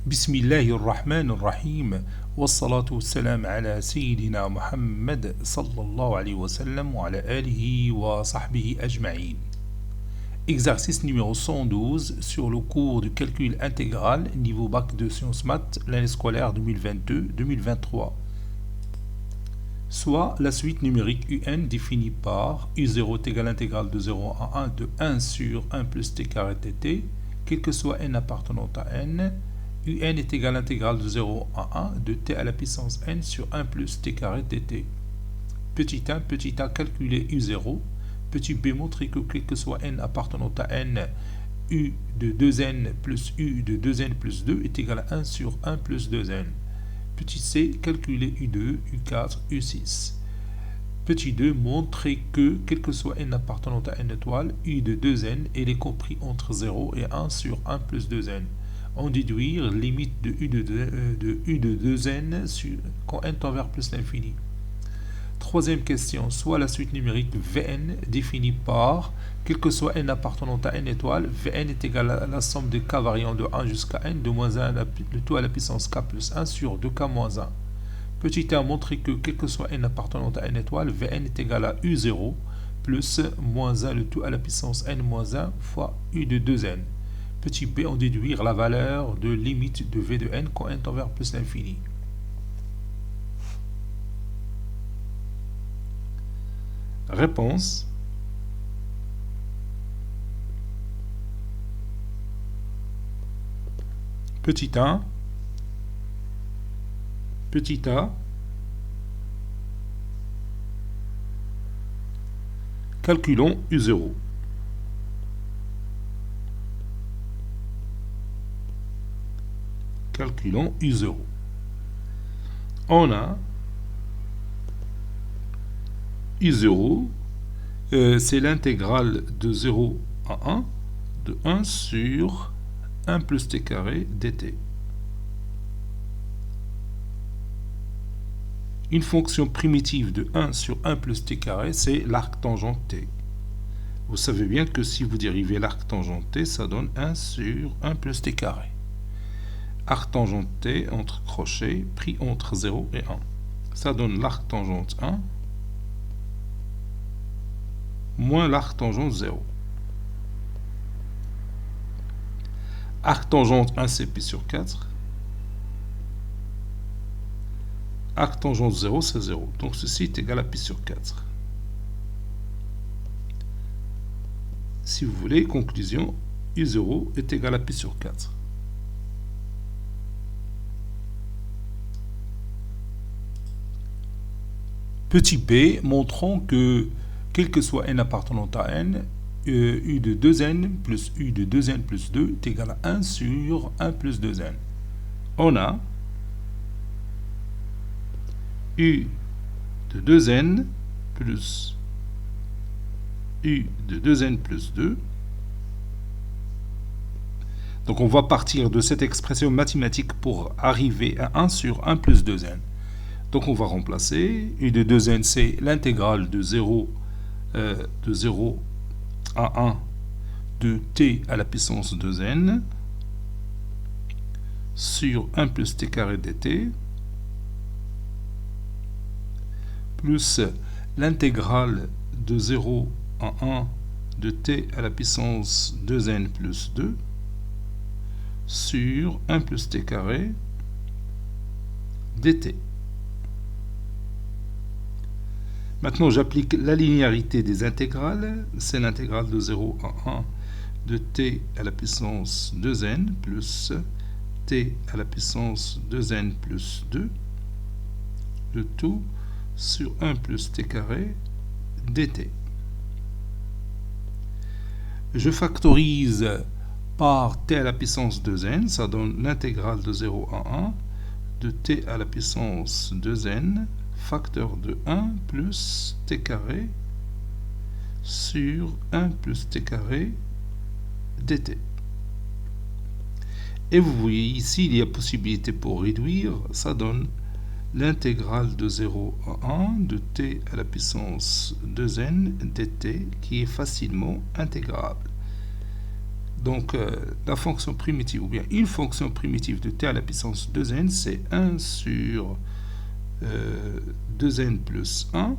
بسم الله الرحمن الرحيم والصلاة والسلام على سيدنا محمد صلى الله عليه وسلم وعلى آله وصحبه أجمعين. Exercice numéro 112 sur le cours de calcul intégral niveau bac de sciences maths l'année scolaire 2022-2023. Soit la suite numérique UN définie par U0 est égal à l'intégrale de 0 à 1 de 1 sur 1 plus t carré dt, quel que soit n appartenant à n. Un est égal à l'intégrale de 0 à 1 de t à la puissance n sur 1 plus t carré dt. Petit a calculer U0. Petit b montrer que quel que soit n appartenant à n, u de 2n plus u de 2n plus 2 est égal à 1 sur 1 plus 2n. Petit c calculer U2, U4, U6. Petit 2 montrer que quel que soit n appartenant à n étoile, u de 2n est compris entre 0 et 1 sur 1 plus 2n. En déduire limite de u de 2n quand n tend vers plus l'infini. Troisième question, soit la suite numérique Vn définie par, quel que soit n appartenant à n étoile, Vn est égal à la somme de k variant de 1 jusqu'à n de moins 1 le tout à la puissance k plus 1 sur 2k moins 1. Petit a montré que quel que soit n appartenant à n étoile, Vn est égal à U0 plus moins 1 le tout à la puissance n moins 1 fois u de 2n. Petit b, en déduire la valeur de limite de v de n quand n tend vers plus l'infini. Réponse. Petit a. Calculons U0. Calculons U0. On a U0, c'est l'intégrale de 0 à 1 de 1 sur 1 plus t carré dt. Une fonction primitive de 1 sur 1 plus t carré, c'est l'arc tangent t. Vous savez bien que si vous dérivez l'arc tangent t, ça donne 1 sur 1 plus t carré. Arc tangent t entre crochets pris entre 0 et 1. Ça donne l'arc tangente 1 moins l'arc tangente 0. Arc tangente 1 c'est pi sur 4. Arc tangente 0 c'est 0. Donc ceci est égal à pi sur 4. Si vous voulez, conclusion, U0 est égal à pi sur 4. Petit b, montrons que, quel que soit n appartenant à n, u de 2n plus u de 2n plus 2 est égal à 1 sur 1 plus 2n. On a u de 2n plus u de 2n plus 2. Donc on va partir de cette expression mathématique pour arriver à 1 sur 1 plus 2n. Donc on va remplacer, u de 2n c'est l'intégrale de 0 à 1 de t à la puissance 2n sur 1 plus t carré dt plus l'intégrale de 0 à 1 de t à la puissance 2n plus 2 sur 1 plus t carré dt. Maintenant, j'applique la linéarité des intégrales. C'est l'intégrale de 0 à 1 de t à la puissance 2n plus t à la puissance 2n plus 2, le tout sur 1 plus t carré dt. Je factorise par t à la puissance 2n, ça donne l'intégrale de 0 à 1 de t à la puissance 2n facteur de 1 plus t carré sur 1 plus t carré dt. Et vous voyez ici, il y a possibilité pour réduire, ça donne l'intégrale de 0 à 1 de t à la puissance 2n dt qui est facilement intégrable. Donc, la fonction primitive, ou bien une fonction primitive de t à la puissance 2n, c'est 1 sur 2n plus 1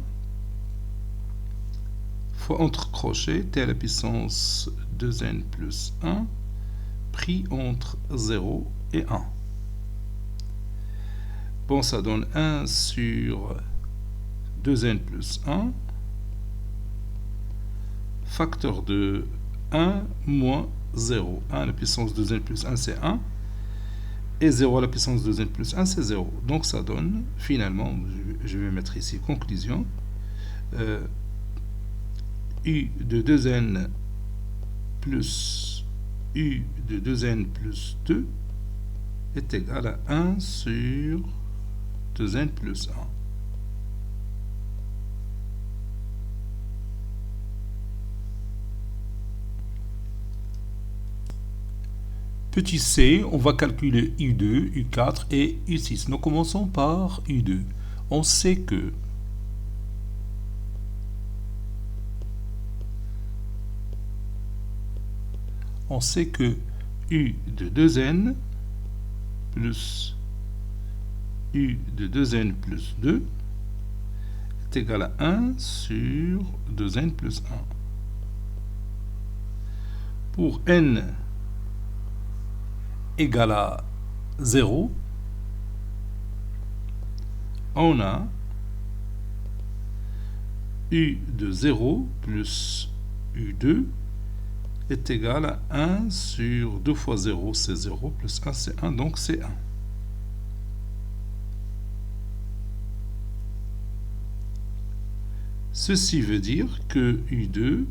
fois entre crochets t à la puissance 2n plus 1 pris entre 0 et 1. Bon, ça donne 1 sur 2n plus 1 facteur de 1 moins 0. 1 à la puissance 2n plus 1, c'est 1. Et 0 à la puissance 2n plus 1, c'est 0. Donc ça donne, finalement, je vais mettre ici conclusion, u de 2n plus u de 2n plus 2 est égal à 1 sur 2n plus 1. Petit c, on va calculer U2, U4 et U6. Nous commençons par U2. On sait que U de 2n plus U de 2n plus 2 est égal à 1 sur 2n plus 1. Pour n égale à 0, on a U de 0 plus U2 est égal à 1 sur 2 fois 0, c'est 0, plus 1, c'est 1, donc c'est 1. Ceci veut dire que U2,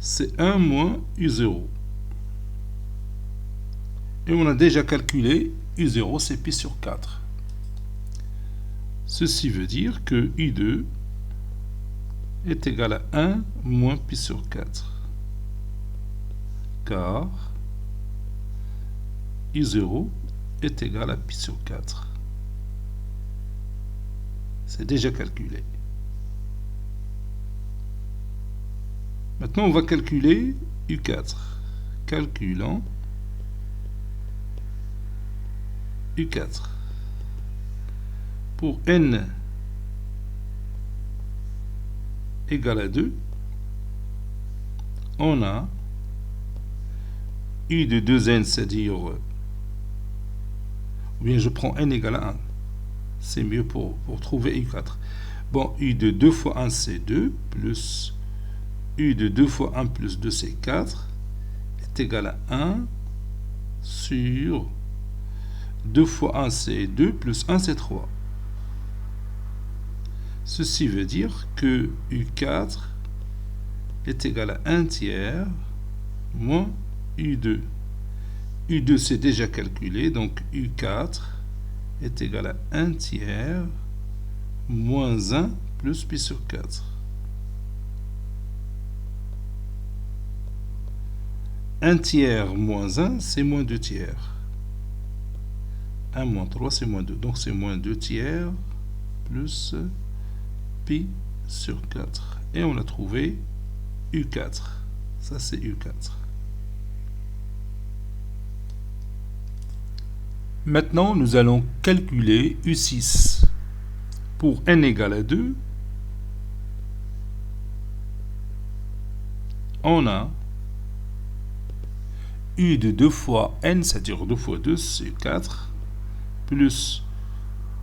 c'est 1 moins U0. Et on a déjà calculé U0, c'est pi sur 4. Ceci veut dire que U2 est égal à 1 moins pi sur 4. Car U0 est égal à pi sur 4. C'est déjà calculé. Maintenant, on va calculer U4. Calculant U4. Pour n égale à 2, on a U de 2n, c'est-à-dire, ou bien je prends n égale à 1. C'est mieux pour trouver U4. Bon, U de 2 fois 1, c'est 2, plus U de 2 fois 1 plus 2, c'est 4, est égal à 1 sur 2 fois 1, c'est 2, plus 1, c'est 3. Ceci veut dire que U4 est égal à 1 tiers moins U2. U2, c'est déjà calculé, donc U4 est égal à 1 tiers moins 1 plus pi sur 4. 1 tiers moins 1, c'est moins 2 tiers. 1 moins 3, c'est moins 2. Donc c'est moins 2 tiers plus pi sur 4. Et on a trouvé U4. Ça, c'est U4. Maintenant, nous allons calculer U6. Pour n égale à 2, on a U de 2 fois n, c'est-à-dire 2 fois 2, c'est 4, plus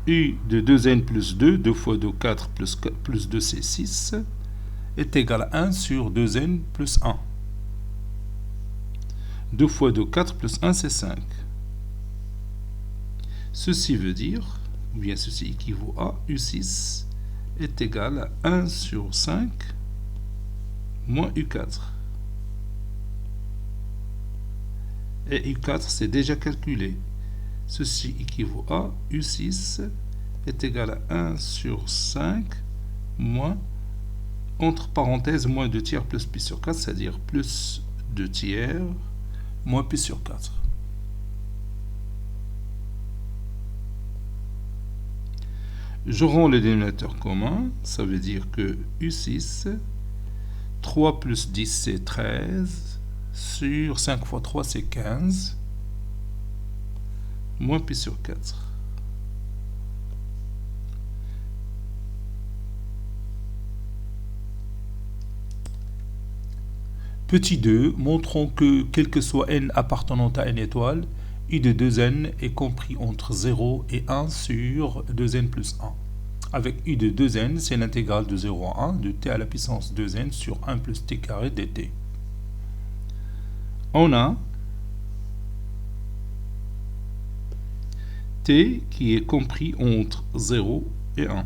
U de 2n plus 2, 2 fois 2, 4, plus 2, c'est 6, est égal à 1 sur 2n plus 1. 2 fois 2, 4, plus 1, c'est 5. Ceci veut dire, ou bien ceci équivaut à U6 est égal à 1 sur 5 moins U4. Et U4, c'est déjà calculé. Ceci équivaut à U6 est égal à 1 sur 5 moins, entre parenthèses, moins 2 tiers plus pi sur 4, c'est-à-dire plus 2 tiers moins pi sur 4. Je rends le dénominateur commun, ça veut dire que U6 3 plus 10, c'est 13. Sur 5 fois 3, c'est 15. Moins pi sur 4. Petit 2, montrons que, quel que soit n appartenant à n étoile, u de 2n est compris entre 0 et 1 sur 2n plus 1. Avec u de 2n, c'est l'intégrale de 0 à 1 de t à la puissance 2n sur 1 plus t carré dt. On a t qui est compris entre 0 et 1.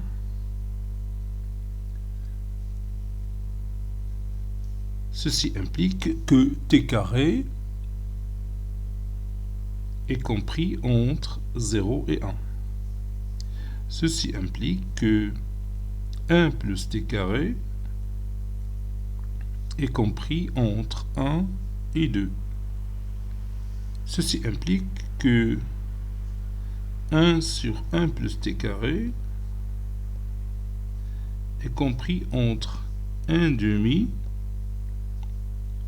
Ceci implique que t carré est compris entre 0 et 1. Ceci implique que 1 plus t carré est compris entre 1 et 2. Ceci implique que 1 sur 1 plus t carré est compris entre 1 demi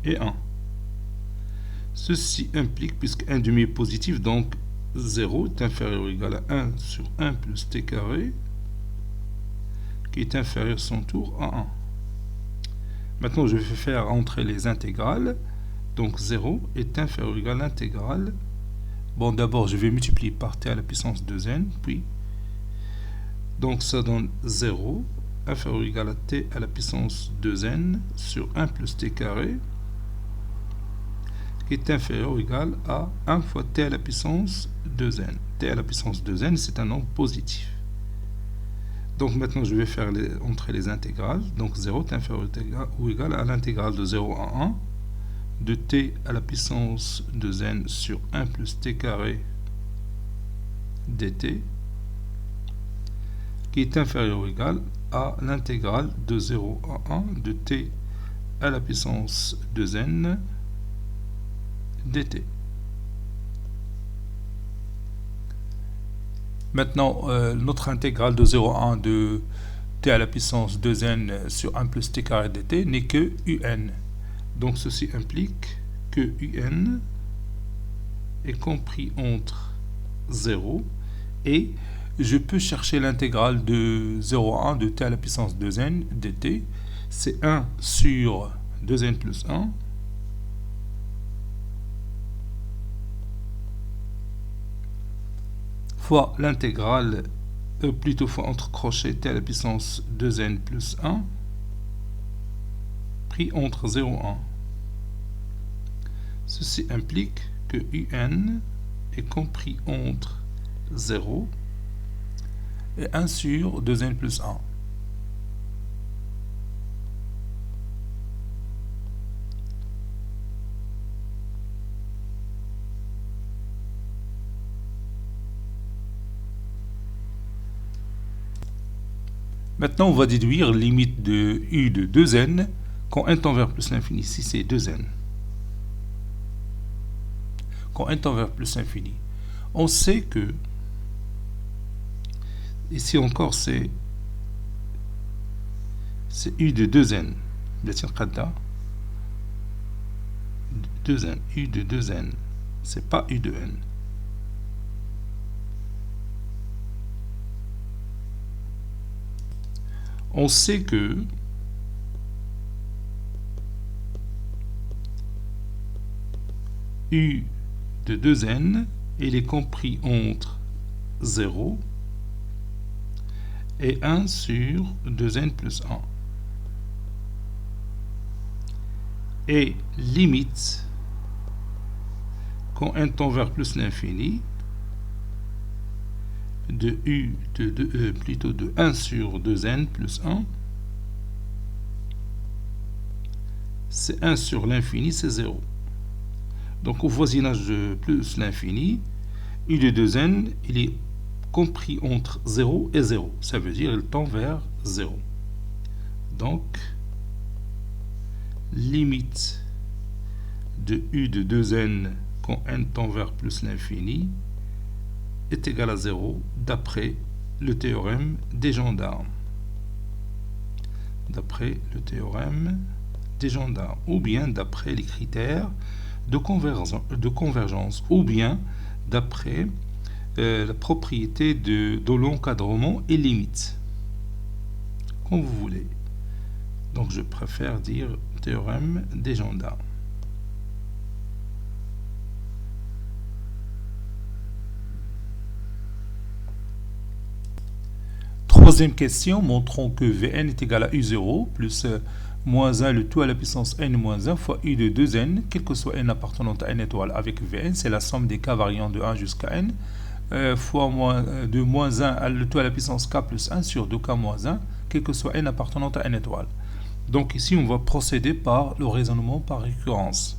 et 1. Ceci implique, puisque 1 demi est positif, donc 0 est inférieur ou égal à 1 sur 1 plus t carré, qui est inférieur à son tour à 1. Maintenant, je vais faire entrer les intégrales. Donc 0 est inférieur ou égal à l'intégrale. Bon, d'abord, je vais multiplier par t à la puissance 2n, puis. Donc ça donne 0 inférieur ou égal à t à la puissance 2n sur 1 plus t carré, qui est inférieur ou égal à 1 fois t à la puissance 2n. t à la puissance 2n, c'est un nombre positif. Donc maintenant, je vais faire entrer les intégrales. Donc 0 est inférieur ou égal à l'intégrale de 0 à 1 de t à la puissance 2n sur 1 plus t carré dt, qui est inférieur ou égal à l'intégrale de 0 à 1 de t à la puissance 2n dt. Maintenant, notre intégrale de 0 à 1 de t à la puissance 2n sur 1 plus t carré dt n'est que un. Donc ceci implique que un est compris entre 0 et je peux chercher l'intégrale de 0 à 1 de t à la puissance 2n dt. C'est 1 sur 2n plus 1 fois l'intégrale, plutôt fois entre crochets t à la puissance 2n plus 1 pris entre 0 et 1. Ceci implique que un est compris entre 0 et 1 sur 2n plus 1. Maintenant, on va déduire limite de u de 2n quand n tend vers plus l'infini. Ici, c'est 2n. Quand n tend vers plus l'infini. On sait que, ici encore, c'est u de 2n. U de 2n. C'est pas u de n. On sait que u de 2n, il est compris entre 0 et 1 sur 2n plus 1. Et limite, quand n tend vers plus l'infini, de u plutôt de 1 sur 2n plus 1, c'est 1 sur l'infini, c'est 0. Donc au voisinage de plus l'infini, u de 2n, il est compris entre 0 et 0. Ça veut dire qu'il tend vers 0. Donc, limite de u de 2n quand n tend vers plus l'infini est égal à 0 d'après le théorème des gendarmes. D'après le théorème d'Ejanda, ou bien d'après les critères de convergence, ou bien d'après la propriété de l'encadrement et limite, comme vous voulez. Donc je préfère dire théorème d'Ejanda. Troisième question, montrons que Vn est égal à U0 plus moins 1 le tout à la puissance n moins 1 fois U de 2n, quel que soit n appartenant à n étoile avec Vn, c'est la somme des k variant de 1 jusqu'à n, fois de moins 1 le tout à la puissance k plus 1 sur 2k moins 1, quel que soit n appartenant à n étoile. Donc ici, on va procéder par le raisonnement par récurrence.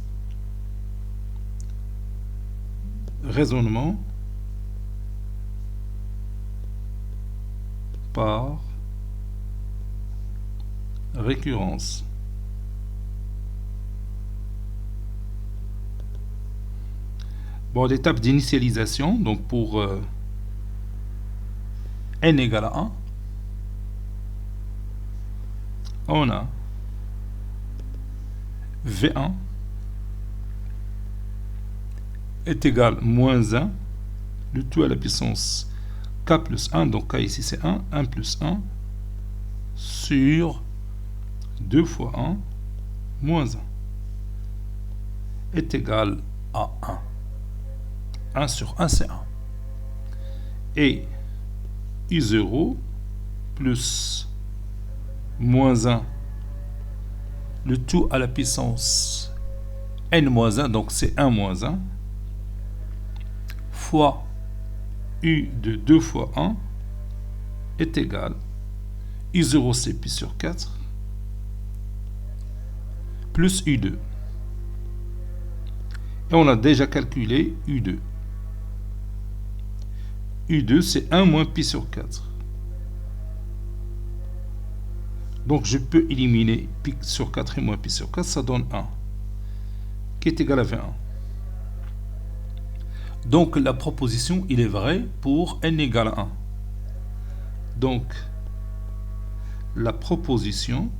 Raisonnement par récurrence. Bon, l'étape d'initialisation, donc pour n égale à 1, on a V1 est égal à moins 1, le tout à la puissance k plus 1, donc k ici c'est 1, 1 plus 1, sur 2 fois 1, moins 1, est égal à 1. 1 sur 1 c'est 1. Et I0 plus moins 1, le tout à la puissance n moins 1, donc c'est 1 moins 1, fois U de 2 fois 1 est égal à I0 c'est pi sur 4 plus U2. Et on a déjà calculé U2. U2 c'est 1 moins pi sur 4. Donc je peux éliminer pi sur 4 et moins pi sur 4, ça donne 1, qui est égal à 21. Donc la proposition, il est vrai pour n égale à 1. Donc la proposition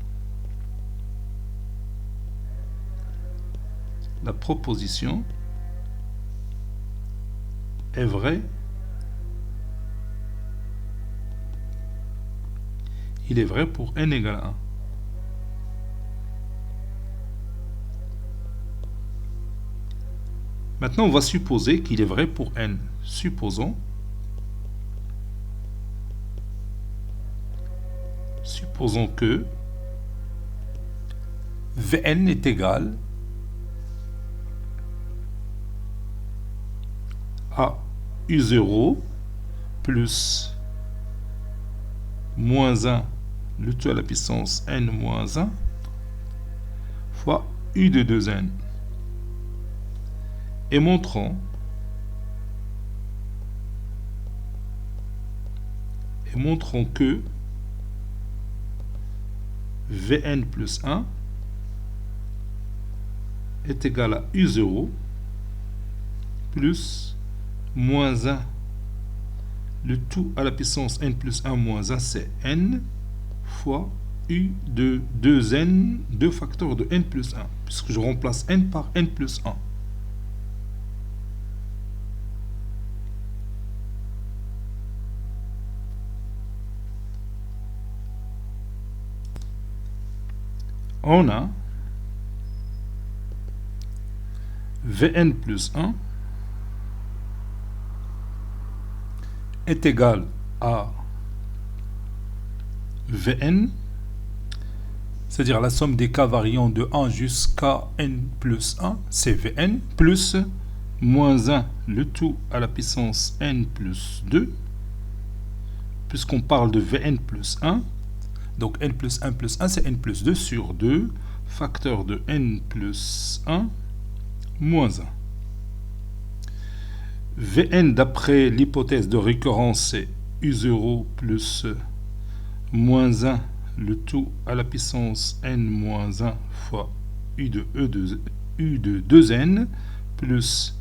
est vraie. Il est vrai pour n égale à 1. Maintenant, on va supposer qu'il est vrai pour n. Supposons que Vn est égal à U0 plus moins 1 le tout à la puissance n moins 1 fois U de 2n. Et montrons que Vn plus 1 est égal à U0 plus moins 1 le tout à la puissance n plus 1 moins 1 c'est n fois U de 2n, 2 facteurs de n plus 1, puisque je remplace n par n plus 1. On a Vn plus 1 est égal à Vn, c'est-à-dire la somme des k variant de 1 jusqu'à n plus 1, c'est Vn, plus moins 1, le tout à la puissance n plus 2, puisqu'on parle de Vn plus 1, donc n plus 1 plus 1, c'est n plus 2 sur 2, facteur de n plus 1, moins 1. Vn, d'après l'hypothèse de récurrence, c'est U0 plus moins 1, le tout à la puissance n moins 1 fois U de 2n, plus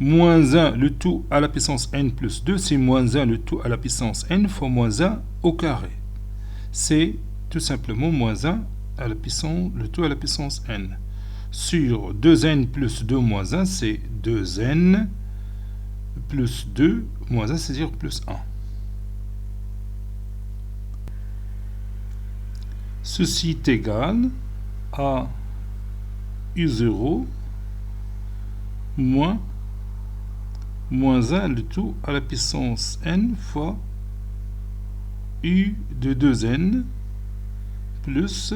moins 1, le tout à la puissance n plus 2, c'est moins 1, le tout à la puissance n fois moins 1 au carré. C'est tout simplement moins 1 à la puissance, le tout à la puissance n. Sur 2n plus 2 moins 1, c'est 2n plus 2 moins 1, c'est-à-dire plus 1. Ceci est égal à u0 moins 1 le tout à la puissance n fois u de 2n plus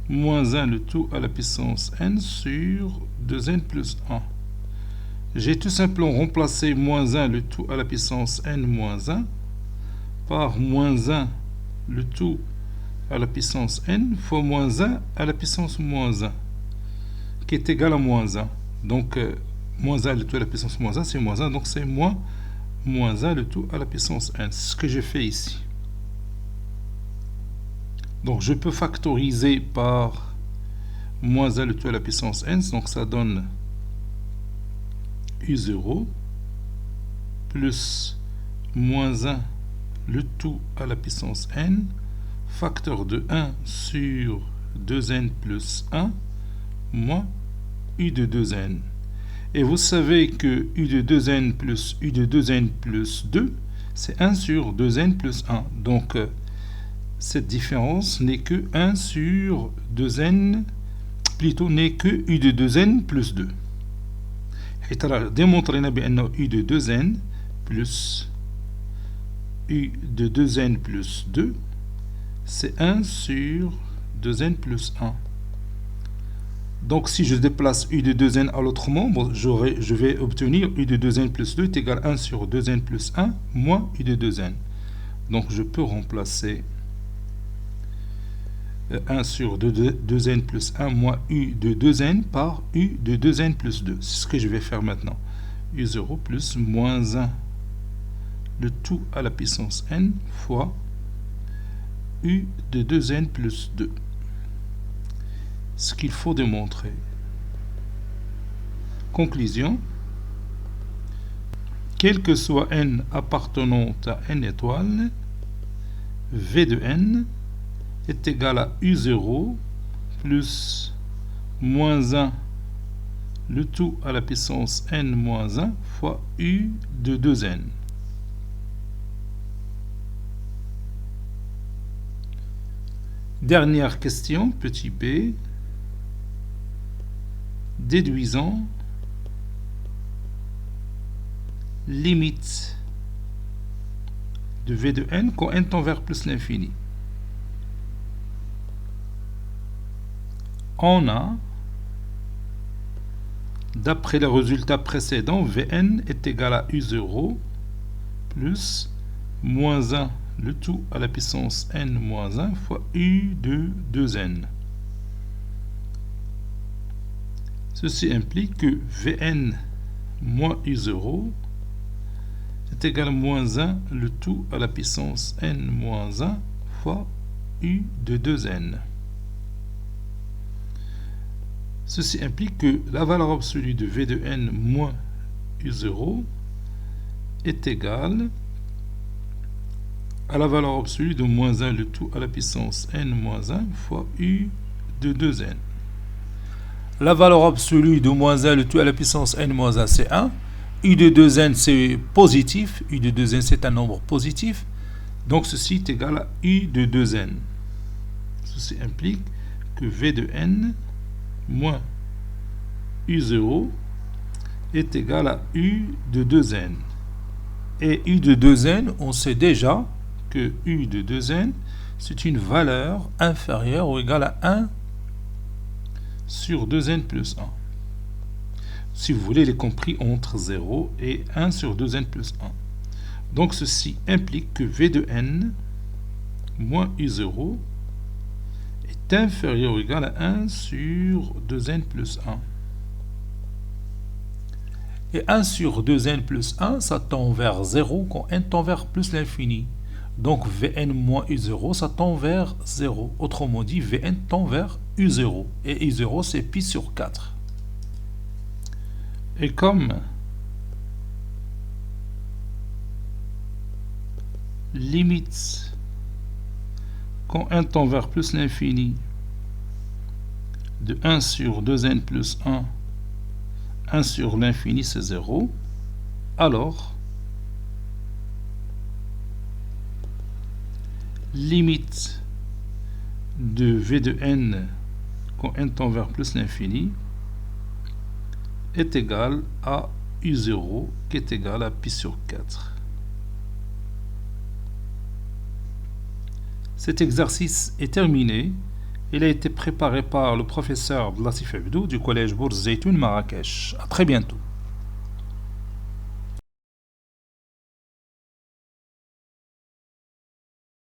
moins 1 le tout à la puissance n sur 2n plus 1. J'ai tout simplement remplacé moins 1 le tout à la puissance n moins 1 par moins 1 le tout à la puissance n fois moins 1 à la puissance moins 1, qui est égal à moins 1. Donc, moins 1 le tout à la puissance moins 1, c'est moins 1, donc c'est moins 1 le tout à la puissance n. C'est ce que j'ai fait ici. Donc, je peux factoriser par moins 1 le tout à la puissance n, donc ça donne u0 plus moins 1 le tout à la puissance n, facteur de 1 sur 2n plus 1, moins u de 2n. Et vous savez que u de 2n plus u de 2n plus 2, c'est 1 sur 2n plus 1. Donc, cette différence n'est que 1 sur 2n, plutôt n'est que u de 2n plus 2. حيث démontrنا بأنه u de 2n plus u de 2n plus 2, c'est 1 sur 2n plus 1. Donc, si je déplace u de 2n à l'autre membre, je vais obtenir u de 2n plus 2 est égal à 1 sur 2n plus 1 moins u de 2n. Donc, je peux remplacer 1 sur 2n plus 1 moins u de 2n par u de 2n plus 2. C'est ce que je vais faire maintenant. u0 plus moins 1 le tout à la puissance n fois u de 2n plus 2. Ce qu'il faut démontrer. Conclusion. Quel que soit n appartenant à n étoiles, v de n est égal à u0 plus moins 1 le tout à la puissance n moins 1 fois u de 2n. Dernière question, petit b. Déduisons limite de v de n quand n tend vers plus l'infini. On a, d'après le résultat précédent, Vn est égal à u0 plus moins 1 le tout à la puissance n moins 1 fois u de 2n. Ceci implique que Vn moins u0 est égal à moins 1 le tout à la puissance n moins 1 fois u de 2n. Ceci implique que la valeur absolue de v de n moins u0 est égale à la valeur absolue de moins 1 le tout à la puissance n moins 1 fois u de 2n. La valeur absolue de moins 1 le tout à la puissance n moins 1, c'est 1. u de 2n, c'est positif. u de 2n, c'est un nombre positif. Donc, ceci est égal à u de 2n. Ceci implique que v de n moins u0 est égal à u de 2n. Et u de 2n, on sait déjà que u de 2n, c'est une valeur inférieure ou égale à 1 sur 2n plus 1. Si vous voulez, il est compris entre 0 et 1 sur 2n plus 1. Donc, ceci implique que v de n moins u0 est inférieur ou égal à 1 sur 2n plus 1. Et 1 sur 2n plus 1, ça tend vers 0 quand n tend vers plus l'infini. Donc Vn moins u0, ça tend vers 0. Autrement dit, Vn tend vers u0. Et u0, c'est pi sur 4. Et comme limite quand n tend vers plus l'infini de 1 sur 2n plus 1 sur l'infini c'est 0, alors limite de v de n quand n tend vers plus l'infini est égale à u0 qui est égal à pi sur 4. Cet exercice est terminé. Il a été préparé par le professeur Latif Abdou du collège Bourz Zeytoun Marrakech. À très bientôt.